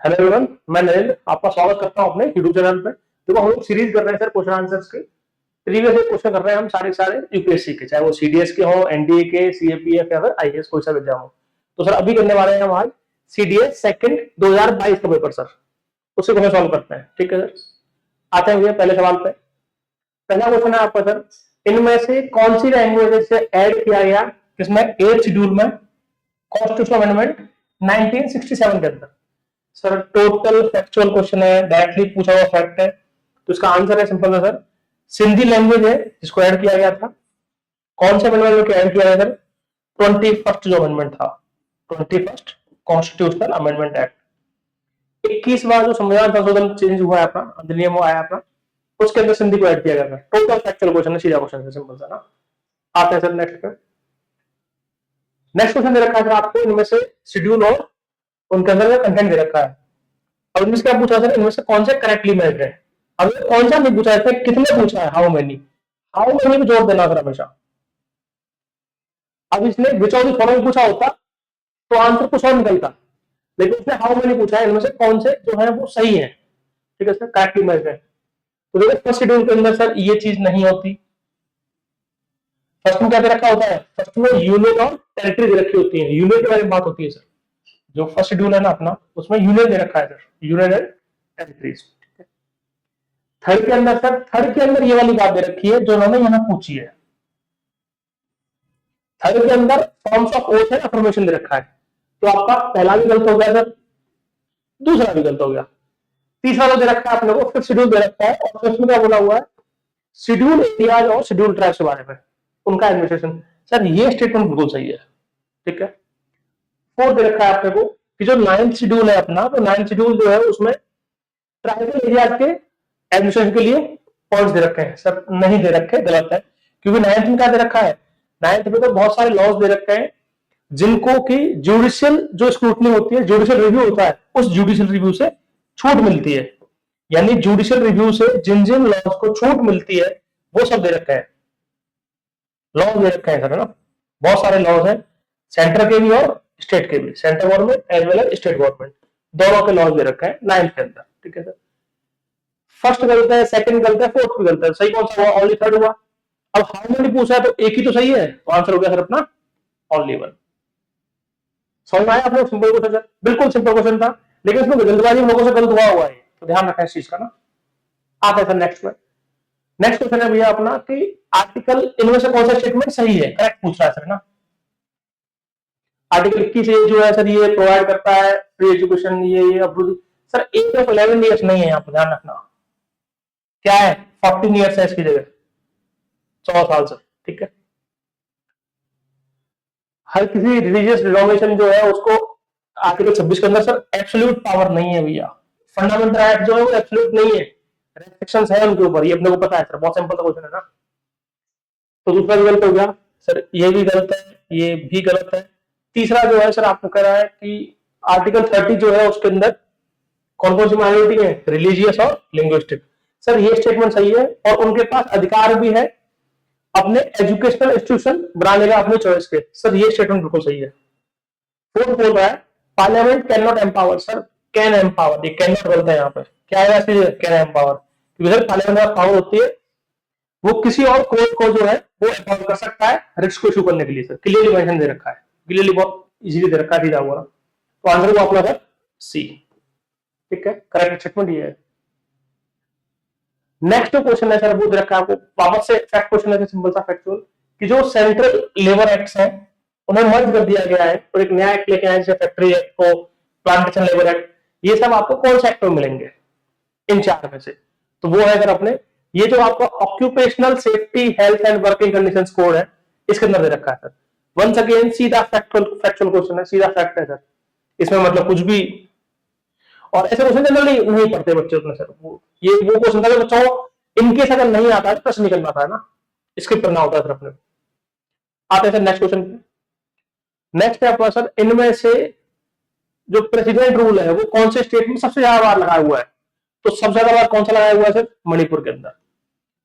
Hello everyone, मैं नरेंद्र आपका स्वागत करता हूं अपने यूट्यूब चैनल पे। देखो, हम लोग सीरीज कर रहे हैं सर क्वेश्चन आंसर्स के। प्रीवियस क्वेश्चन कर रहे हैं हम सारे यूपीएससी के, चाहे वो सीडीएस के हो, एनडीए के, सीएपीएफ या फिर आईएएस कोई सा एग्जाम हो। तो सर अभी करने वाले हैं हम आज सीडीएस सेकंड 2022 का पेपर सर। उसी को हम सॉल्व करते हैं, ठीक है सर। आते हैं भैया पहले सवाल पे। पहला क्वेश्चन है आपका सर, इनमें से कौन सी लैंग्वेज से ऐड किया गया किसमें 8th शेड्यूल में कॉन्स्टिट्यूशनल अमेंडमेंट 1967 के अंदर। सर टोटल फैक्चुअल क्वेश्चन है, डायरेक्टली पूछा हुआ फैक्ट है, तो इसका आंसर है सिंपल है सर, सिंधी लैंग्वेज है जिसको ऐड किया गया था। कौन से अमेंडमेंट में ऐड किया गया सर? 21st जो अमेंडमेंट था, 21st कॉन्स्टिट्यूशनल अमेंडमेंट एक्ट। 21वां जो संविधान संशोधन चेंज हुआ है अपना, अधिनियम वो आया अपना, उसके अंदर सिंधी को ऐड किया गया था। टोटल फैक्चुअल क्वेश्चन है, सीधा क्वेश्चन है, सिंपल सा ना। आते हैं सर नेक्स्ट पे। नेक्स्ट क्वेश्चन दे रखा है सर आपको, इनमें से शेड्यूल और उनके अंदर का कंटेंट दे रखा है। और इनमें से क्या पूछा सर, इनमें से कौन से करेक्टली मैच्ड है। अब कौन सा नहीं पूछा है, कितने पूछा है, हाउ मेनी। हाउ मेनी पे जोर देना सर हमेशा। अब इसने विच ऑफ द फॉलोइंग पूछा होता तो आंसर कुछ और निकलता, लेकिन उसने हाउ मेनी पूछा है, इनमें से कौन से जो है वो सही है, ठीक है सर, करेक्टली मैच्ड है। तो देखिए फर्स्ट शेड्यूल के अंदर सर ये चीज नहीं होती। फर्स्ट में क्या दे रखा होता है? फर्स्ट में यूनियन और टेरिटरी दे रखी होती है, यूनियन के बारे में बात होती है सर। जो फर्स्ट शेड्यूल है ना अपना, उसमें यूनियन दे रखा है sir, union and territories. Third के अंदर सर, थर्ड के अंदर ये वाली बात दे रखी है जो उन्होंने यहां पूछी है। थर्ड के अंदर forms of oath and affirmation दे रखा है, तो आपका पहला भी गलत हो गया सर, दूसरा भी गलत हो गया। तीसरा जो दे रखा है अपने को फिफ्थ शेड्यूल दे रखा है, और फिफ्थ में क्या बोला हुआ है? शेड्यूल एरियाज और शेड्यूल ट्राइब्स के बारे में, उनका एडमिनिस्ट्रेशन। सर ये स्टेटमेंट बिल्कुल सही है, ठीक है। फोर्थ दे रखा है अपने को कि जो 9th शेड्यूल है अपना, तो 9th शेड्यूल जो है उसमें ट्राइबल एरियाज के एडमिनिस्ट्रेशन के लिए पॉइंट्स दे रखे हैं। सर नहीं दे रखे, गलत है, क्योंकि 9th में क्या दे रखा है? 9th में तो बहुत सारे लॉज दे रखे हैं जिनको कि जुडिशियल जो स्क्रूटनी होती है, जुडिशियल रिव्यू होता है, उस जुडिशियल रिव्यू से छूट मिलती है। यानी जुडिशियल रिव्यू से जिन जिन लॉज को छूट मिलती है वो सब दे रखे हैं, लॉज दे रखे हैं सर, है ना। बहुत सारे लॉज हैं, सेंटर के भी और स्टेट के भी, central government as well as state government, दोनों के लॉज दे रखे हैं 9th के अंदर, ठीक है सर। फर्स्ट गलत है, सेकंड गलत है, फोर्थ भी गलत है, सही कौन सा हुआ? ओनली थर्ड हुआ। अब हाउ मेनी पूछा है तो एक ही तो सही है, तो आंसर हो गया सर अपना ओनली वन। समझ में आया आप लोग? सिंपल क्वेश्चन, बिल्कुल सिंपल क्वेश्चन था, लेकिन इसमें जल्दबाजी लोगों से गलत हुआ है, तो ध्यान रखना इस चीज का ना। आता है सर नेक्स्ट में। नेक्स्ट क्वेश्चन है भैया अपना कि आर्टिकल इनमें से कौन सा स्टेटमेंट सही है, करेक्ट पूछ रहा है सर ना। आर्टिकल 21 जो है सर, ये प्रोवाइड करता है फ्री एजुकेशन, ये approve. Sir age of 11 years नहीं है यहाँ पर, ध्यान रखना। क्या है? 14 ईयर्स है इसकी जगह, 14 साल सर, ठीक है। हर किसी रिलीजियस डिनोमिनेशन जो है उसको आर्टिकल 26 के अंदर सर एब्सोल्यूट पावर नहीं है भैया। फंडामेंटल राइट जो है वो एब्सोल्यूट नहीं है, रेस्ट्रिक्शंस है उनके ऊपर, ये अपने को पता है सर, बहुत सिंपल सा क्वेश्चन है ना। तो दूसरा भी गलत हो गया सर, ये भी गलत है, ये भी गलत है। तीसरा जो है सर आपको कह रहा है कि आर्टिकल 30 जो है उसके अंदर कौन कौन सी माइनॉरिटी है? रिलीजियस और लिंग्विस्टिक। सर ये स्टेटमेंट सही है, और उनके पास अधिकार भी है अपने एजुकेशनल इंस्टीट्यूशन बनाने का अपने चॉइस के। सर ये स्टेटमेंट बिल्कुल सही है। फोर्थ बोल रहा है parliament can not empower. Sir can empower, ये कैन नॉट बोलता है यहाँ पे, क्या है? कैन एम्पावर, क्योंकि सर पार्लियामेंट में पावर होती है, वो किसी और कोर्ट को जो है वो एम्पावर कर सकता है रिट्स को इशू करने के लिए। सर क्लियरली मेंशन दे रखा है, क्लियरली बहुत इजीली दे रखा है, सीधा हुआ। तो आंसर को अपना सर सी, ठीक है, करेक्ट स्टेटमेंट ये है। नेक्स्ट क्वेश्चन है सर, वो दे रखा है आपको, वापस से फैक्ट क्वेश्चन है, सिंपल सा फैक्चुअल, कि जो सेंट्रल लेबर एक्ट्स हैं उन्हें मर्ज कर दिया गया है और एक नया एक्ट लेके आए, जैसे फैक्ट्री एक्ट को, प्लांटेशन लेबर एक्ट, ये सब आपको कौन से एक्ट में मिलेंगे इन चार में से? तो वो है सर अपने, ये जो आपका occupational safety health and working conditions code है, इसके अंदर दे रखा है सर। वंस अगेन सीधा फैक्चुअल क्वेश्चन है, सीधा फैक्ट है सर, इसमें मतलब कुछ भी। और ऐसे क्वेश्चन जनरली नहीं पढ़ते बच्चे उतने सर, ये वो क्वेश्चन था बच्चों इनकेस अगर नहीं आता है तो प्रश्न निकलना था ना, स्किप करना होता है सर अपने। आते हैं सर नेक्स्ट क्वेश्चन पे। नेक्स्ट है आपका सर, इनमें से जो प्रेसिडेंट रूल है वो कौन से स्टेट में सबसे ज्यादा बार लगाया हुआ है? तो सबसे ज्यादा बार कौन सा लगाया हुआ है सर? मणिपुर के अंदर।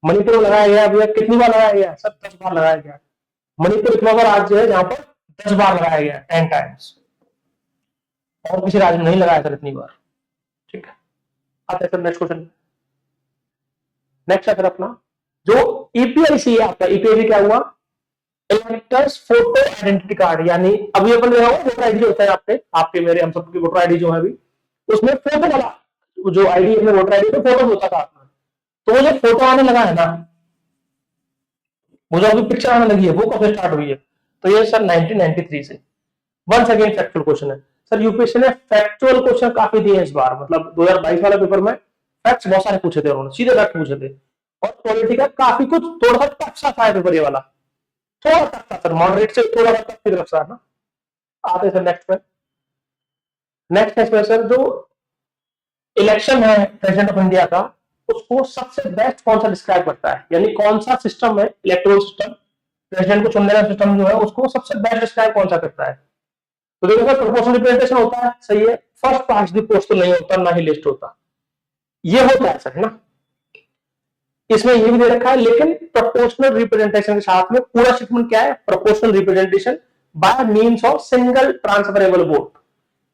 मणिपुर में लगाया गया भैया, कितनी बार लगाया गया सर? 10 बार लगाया गया। मणिपुर इतना बार राज्य है जहां पर 10 बार लगाया गया, 10 टाइम्स, और किसी राज्य में नहीं लगाया सर इतनी बार। आते हैं सर नेक्स्ट क्वेश्चन। नेक्स्ट है सर अपना जो ईपीआईसी है आपका, ईपीआईसी क्या हुआ, इलेक्टर्स फोटो आइडेंटिटी कार्ड, यानी अभी अपन देखा वोटर आईडी जो होता है आपके मेरे हम सबकी वोटर आईडी जो है अभी, उसमें फोटो वाला जो आईडी है वोटर आईडी में फोटो होता था आपका, तो वो जो फोटो आने लगा है ना, वो जो अभी पिक्चर आने लगी है वो कब से स्टार्ट हुई है, तो ये सर 1993 से। वंस अगेन फैक्चुअल क्वेश्चन है सर, यूपीएससी ने फैक्चुअल क्वेश्चन काफी दिए इस बार, मतलब 2022 वाले पेपर में फैक्ट्स बहुत सारे पूछे थे उन्होंने, सीधे फैक्ट पूछे थे, और पॉलिटी का काफी कुछ थोड़ा सा टफ सा था पेपर ये वाला, थोड़ा टफ था सर, मॉडरेट से थोड़ा सा टफ की तरफ था ना। आते सर नेक्स्ट पे। नेक्स्ट है सर जो इलेक्शन है प्रेसिडेंट ऑफ इंडिया का, उसको सबसे बेस्ट कौन सा डिस्क्राइब करता है, यानी कौन सा सिस्टम है इलेक्टोरल सिस्टम, प्रेसिडेंट को चुनने का सिस्टम जो है उसको सबसे बेस्ट डिस्क्राइब कौन सा करता है, तो देखो सर प्रोपोर्शनल रिप्रेजेंटेशन होता है, सही है, फर्स्ट पास्ट द पोस्ट तो नहीं होता, ना ही लिस्ट होता, ये होता है सर, है ना, इसमें ये भी दे रखा है, लेकिन प्रोपोर्शनल रिप्रेजेंटेशन के साथ में पूरा स्टेटमेंट क्या है, proportional representation by means of single transferable vote,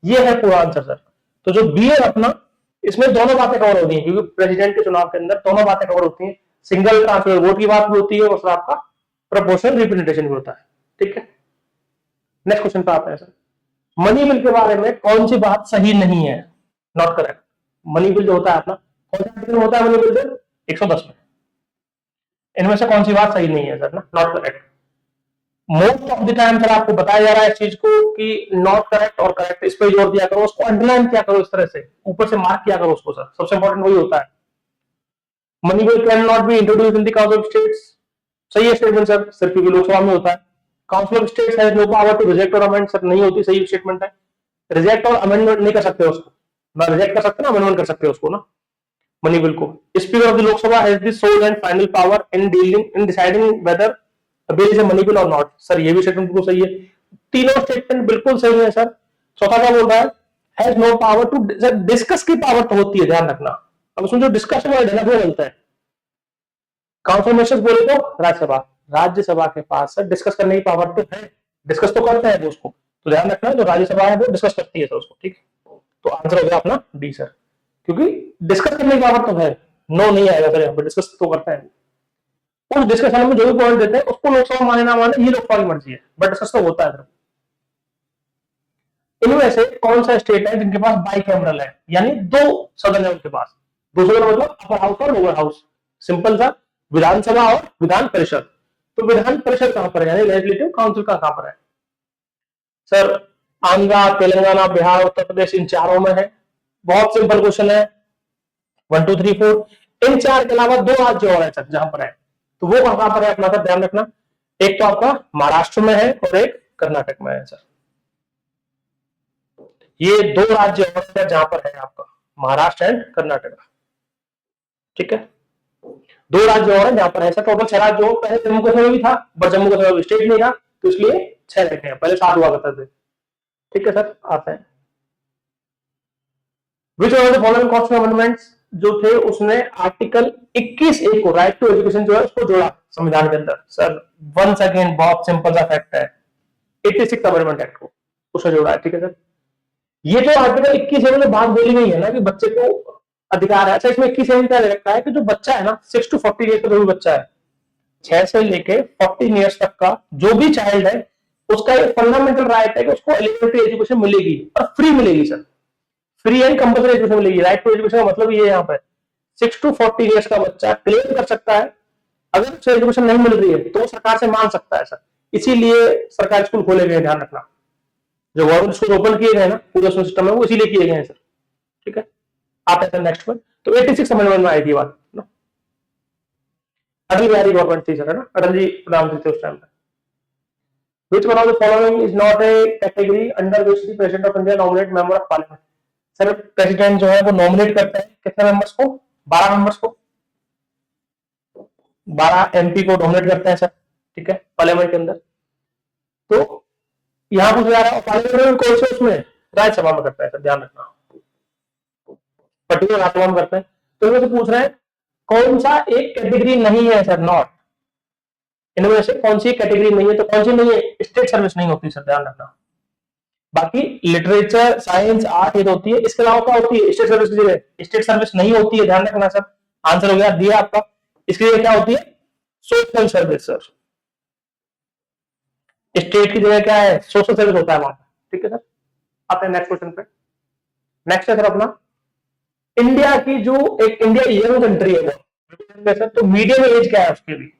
ये है पूरा आंसर सर। तो जो बी है अपना, इसमें दोनों बातें कवर होती हैं, क्योंकि प्रेसिडेंट के चुनाव के अंदर दोनों बातें कवर होती हैं, सिंगल ट्रांसफरेबल वोट की बात भी होती है और आपका प्रोपोर्शनल रिप्रेजेंटेशन भी होता है, ठीक है। नेक्स्ट क्वेश्चन पे आते हैं सर, मनी बिल के बारे में कौन सी बात सही नहीं है, नॉट करेक्ट। मनी बिल जो होता है अपना, कौन सा आर्टिकल होता है मनी बिल में, 110 में, इनमें से कौन सी बात सही नहीं है सर ना, not correct. Most of the time sir आपको बताया जा रहा है इस चीज को कि नॉट करेक्ट और करेक्ट, इस पर जोर दिया करो, उसको अंडरलाइन किया करो, इस तरह से ऊपर से मार्क किया करो उसको सर, सबसे इंपॉर्टेंट वही होता है। Money bill can not be introduce in the council of states, सही है स्टेटमेंट सर, सिर्फ क्योंकि लोकसभा में होता है। Council of states has no power to reject और अमेंड, सर नहीं होती, सही स्टेटमेंट है, रिजेक्ट और अमेंडमेंट नहीं कर सकते उसको, ना रिजेक्ट कर सकते ना अमेंडमेंट कर सकते उसको ना, मनी बिल को। Speaker of the Lok Sabha has the sole and final power in dealing in deciding whether bill is a money bill और नॉट, सर ये भी स्टेटमेंट बिल्कुल सही है, तीनों स्टेटमेंट बिल्कुल सही है सर। चौथा क्या बोल रहा है, has no power to, discuss की पावर तो होती है, ध्यान रखना, अब उसमें जो डिस्कशन वर्ड है ना वो मिलता है, काउंसिल मिनिस्टर्स बोले तो राज्यसभा, राज्यसभा के पास सर डिस्कस करने की पावर तो है, डिस्कस तो करते हैं वो उसको, तो ध्यान रखना जो राज्यसभा है वो डिस्कस करती है सर उसको, ठीक। तो आंसर हो गया अपना डी सर, क्योंकि डिस्कस करने की पावर तो है, नो नहीं आएगा सर यहाँ पर, डिस्कस तो करते हैं, उस डिस्कशन में जो भी पॉइंट देते हैं उसको लोकसभा माने ना माने ये लोकसभा की मर्जी है, बट डिस्कस तो होता है सर। इनमें से कौन सा स्टेट है जिनके पास बाई कैमरल है, यानी दो सदन है उनके पास, दो सदन मतलब अपर हाउस और लोअर हाउस, सिंपल सा, विधानसभा और विधान परिषद। तो विधान परिषद कहां पर है, यानी लेजिस्लेटिव काउंसिल का कहां पर है सर, आंध्रा, तेलंगाना, बिहार, उत्तर प्रदेश, इन चारों में है, बहुत सिंपल क्वेश्चन है, 1 2 3 4, इन चार के अलावा दो राज्य और है सर जहां पर है, तो वो कहां पर है अपना सर, ध्यान रखना, एक तो आपका महाराष्ट्र में है और एक कर्नाटक में है सर, ये दो राज्य और है जहां पर है आपका महाराष्ट्र एंड कर्नाटक, ठीक है, दो राज्य और है जहां पर है सर, टोटल 6 राज्य हो, पहले जम्मू कश्मीर भी था बट जम्मू कश्मीर स्टेट नहीं था, तो इसलिए 6 रहते हैं, पहले 7 हुआ करते थे, ठीक है सर। आते हैं which one of the following constitution amendments जो थे उसने आर्टिकल 21A को, राइट टू एजुकेशन जो है उसको जोड़ा संविधान के अंदर सर, वंस अगेन बहुत सिंपल सा फैक्ट है, 86 अमेंडमेंट एक्ट को उसने जोड़ा है, ठीक है सर। ये जो आर्टिकल 21A में बात बोली गई है ना कि बच्चे को अधिकार है, अच्छा इसमें 21A में क्या रखा है कि जो बच्चा है ना 6 to 40 ईयर्स का जो भी बच्चा है, 6 से लेके 40 ईयर्स तक का जो भी चाइल्ड है, उसका एक फंडामेंटल राइट है कि उसको एलिमेंट्री एजुकेशन मिलेगी और फ्री मिलेगी sir, free and compulsory education मिलेगी। राइट टू एजुकेशन का मतलब ये यहाँ पे 6 to 40 ईयर्स का बच्चा क्लेम कर सकता है, अगर उसे एजुकेशन नहीं मिल रही है तो सरकार से मांग सकता है सर, इसीलिए सरकारी स्कूल खोले गए, ध्यान रखना, जो गवर्नमेंट स्कूल ओपन किए गए ना पूरे सिस्टम में वो इसीलिए किए गए हैं सर, ठीक है। आते हैं नेक्स्ट पर, तो 86 अमेंडमेंट में आई थी बात ना, अटल बिहारी गवर्नमेंट थी सर, है ना, अटल जी प्रधानमंत्री थे उस टाइम पे। Which one of the following is not a category under which the President of India nominate member of Parliament? Sir president जो है वो नॉमिनेट करता है कितने मेंबर्स को, 12 मेंबर्स को, 12 एमपी को नॉमिनेट करते हैं सर, ठीक है, पार्लियामेंट के अंदर। तो यहां पूछा जा रहा है पार्लियामेंट में कौन से उसमें, राज्यसभा में करता है सर, ध्यान रखना, पर्टिकुलर राज्यसभा में करते हैं। तो इनमें से पूछ रहे हैं कौन सा एक कैटेगरी नहीं है सर, नॉट, इनमें से कौन सी कैटेगरी नहीं है, तो कौन सी नहीं है, स्टेट सर्विस नहीं होती सर, ध्यान रखना, बाकी लिटरेचर, साइंस, आर्ट ये तो होती है। इसके अलावा क्या होती है? स्टेट सर्विस की जगह स्टेट सर्विस नहीं होती है, ध्यान रखना सर। आंसर हो गया दिया आपका। इसके लिए क्या होती है? Social service sir. स्टेट की जगह क्या है? सोशल सर्विस होता है वहां पर। ठीक है सर, आते हैं नेक्स्ट क्वेश्चन पे। नेक्स्ट है सर अपना, इंडिया की जो एक इंडिया यंग कंट्री है वो सर, तो मीडियम एज क्या है उसके भी?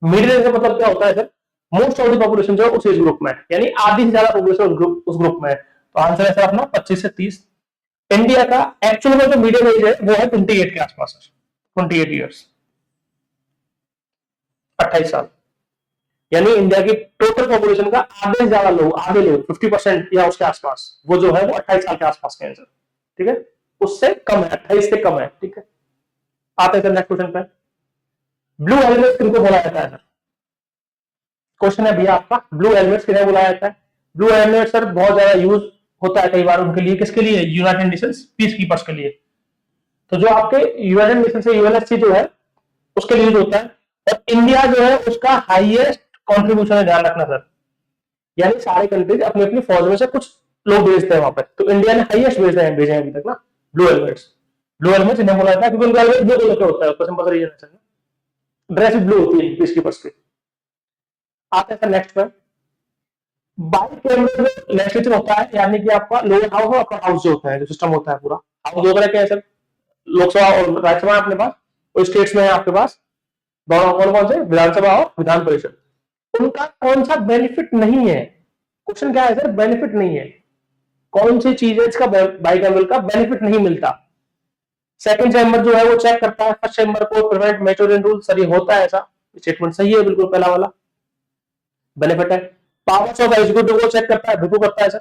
मीडियम एज का मतलब क्या होता है sir? Most of the population जो है उस एज ग्रुप में है, यानी आधी से ज्यादा पॉपुलेशन उस ग्रुप में है। तो आंसर है सर अपना 25 से 30। इंडिया का एक्चुअल में जो मीडियम एज है वो है 28 के आसपास सर, 28 ईयर्स, 28 साल। यानी इंडिया की टोटल पॉपुलेशन का आधे से ज्यादा लोग, आधे लोग 50% या उसके आसपास, वो जो है वो 28 साल के आसपास के हैं सर। ठीक है, उससे कम है, 28 से कम है। ठीक है, आते हैं नेक्स्ट क्वेश्चन पे। ब्लू हेलमेट किनको बोला जाता है सर? क्वेश्चन है भैया आपका, ब्लू हेलमेट किन्हें बोला जाता है? ब्लू हेलमेट सर बहुत ज्यादा यूज होता है कई बार उनके लिए, किसके लिए? यूनाइटेड नेशंस पीस कीपर्स के लिए। तो जो आपके यूनाइटेड नेशन से यूएनएससी जो है उसके लिए होता है, और इंडिया जो है उसका हाईएस्ट कॉन्ट्रीब्यूशन है, ध्यान रखना सर। यानी सारे कंट्रीज अपनी अपनी फौज में से कुछ लोग भेजते हैं वहां पर, तो इंडिया ने हाईएस्ट भेजे हैं अभी तक ना ब्लू हेलमेट्स। ब्लू हेलमेट्स इन्हें बोला जाता है क्योंकि उनका हेलमेट ब्लू कलर का होता है, उसका सिंपल रीजन है, ड्रेस ब्लू होती है पीस कीपर्स की। आते हैं नेक्स्ट पर, बाई कैमरल लेजिस्लेचर होता है, यानी कि आपका लोअर हाउस और अपर हाउस जो होता है, जो सिस्टम होता है पूरा। हाउस दो तरह के हैं सर, लोकसभा और राज्यसभा अपने पास, और स्टेट्स में है आपके पास दोनों, कौन कौन से? विधानसभा और विधान परिषद। उनका कौन सा बेनिफिट नहीं है? क्वेश्चन क्या है सर? बेनिफिट नहीं है, कौन सी चीज है इसका बाइकैमरल का बेनिफिट नहीं मिलता? सेकंड चैम्बर जो है वो चेक करता है फर्स्ट चैम्बर को, प्रिवेंट मेजोरिटी रूल। सर ये होता है ऐसा, स्टेटमेंट सही है बिल्कुल, पहला वाला बेनिफिट है। पावर्स ऑफ एग्जीक्यूटिव को चेक करता है, बिल्कुल करता है सर।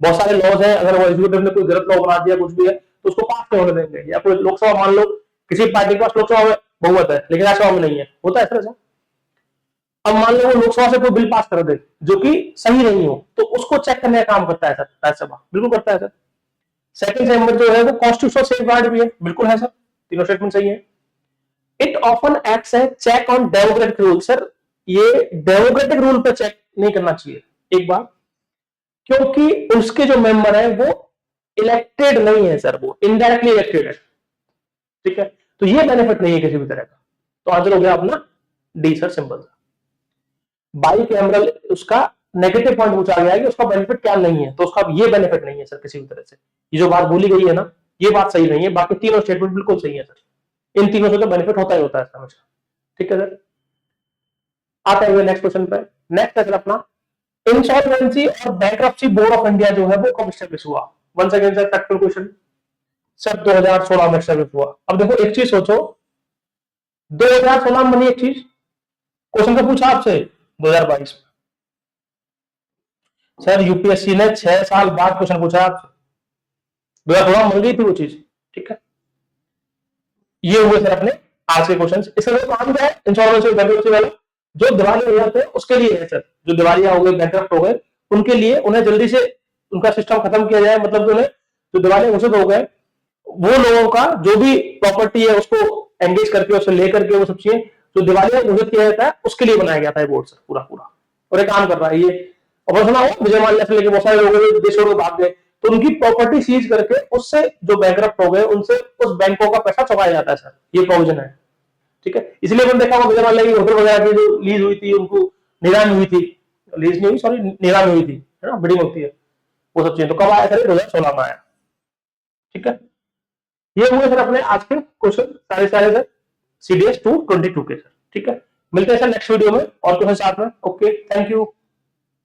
बहुत सारे लॉज हैं, अगर वो एग्जीक्यूटिव ने कोई गलत लॉ बना दिया कुछ भी है तो उसको पास नहीं होने देंगे। या कोई लोकसभा, मान लो किसी पार्टी के पास लोकसभा में बहुमत है लेकिन राज्यसभा में नहीं है, होता है सर ऐसा। अब मान लो वो लोकसभा से कोई बिल पास कर दे जो कि सही नहीं हो, तो उसको चेक करने का काम करता है सर राज्यसभा, बिल्कुल करता है सर। सेकंड चैम्बर जो है वो कॉन्स्टिट्यूशनल सेफगार्ड भी है, बिल्कुल है सर, तीनों स्टेटमेंट सही है। इट ऑफन एक्ट्स है check on democratic rule. Sir ये डेमोक्रेटिक रूल पे चेक नहीं करना चाहिए एक बार, क्योंकि उसके जो मेंबर है वो इलेक्टेड नहीं है सर, वो इनडायरेक्टली इलेक्टेड है। ठीक है, तो ये बेनिफिट नहीं है किसी भी तरह का। तो आंसर हो गया अपना D sir, simple. By cameral उसका नेगेटिव पॉइंट पूछा गया है कि उसका बेनिफिट क्या नहीं है, तो उसका ये बेनिफिट नहीं है सर किसी भी तरह से। ये जो बात बोली गई है ना, ये बात सही नहीं है, बाकी तीनों स्टेटमेंट बिल्कुल सही है सर। इन तीनों से तो बेनिफिट होता ही होता है हमेशा। ठीक है सर, आते हैं नेक्स्ट क्वेश्चन पे। नेक्स्ट है सर अपना, इंसॉल्वेंसी और बैंक्रप्सी बोर्ड ऑफ इंडिया जो है वो कब स्टैब्लिश हुआ? Once again sir factual question. Sir 2016 में स्टैब्लिश हुआ। अब देखो एक चीज सोचो, 2016 में बनी एक चीज, क्वेश्चन का पूछा आपसे 2022 में। सर यूपीएससी ने 6 साल बाद क्वेश्चन पूछा आपसे, 2016 में बन गई थी वो चीज। ठीक है, ये हुए सर अपने आज के क्वेश्चन। इसका काम क्या है? इंश्योरेंस और बैंक्रप्सी वाले जो दिवालिया हो जाते हैं उसके लिए है सर, जो दिवालिया हो गए, बैंकरप्ट हो गए, उनके लिए उन्हें जल्दी से उनका सिस्टम खत्म किया जाए, मतलब जो जो दिवालिया घोषित हो गए वो लोगों का जो भी प्रॉपर्टी है उसको एंगेज करके, उससे लेकर के वो सब चीजें जो दिवालिया घोषित किया जाता है उसके लिए बनाया गया था बोर्ड सर, पूरा पूरा। और एक काम कर रहा है ये, और सुना हो विजय माल्या से लेकर बहुत सारे लोग देश छोड़ भाग गए, तो उनकी प्रॉपर्टी सीज करके उससे जो बैंकरप्ट हो गए उनसे उस बैंकों का पैसा चुकाया जाता है सर, ये प्रोविजन है। ठीक है, इसलिए मैंने देखा विजय माल्या की होटल वगैरह की जो लीज हुई थी उनको नीलामी हुई थी, लीज नहीं हुई सॉरी, नीलामी हुई थी, है ना, बिडिंग होती है, वो सब चीजें तो कब आया सर? 2016 में आया। ठीक है, ये हुए सर अपने आज के क्वेश्चन सारे सारे सर, CDS 222 के सर। ठीक है, मिलते हैं सर नेक्स्ट वीडियो में और क्वेश्चन साथ में। Okay, thank you.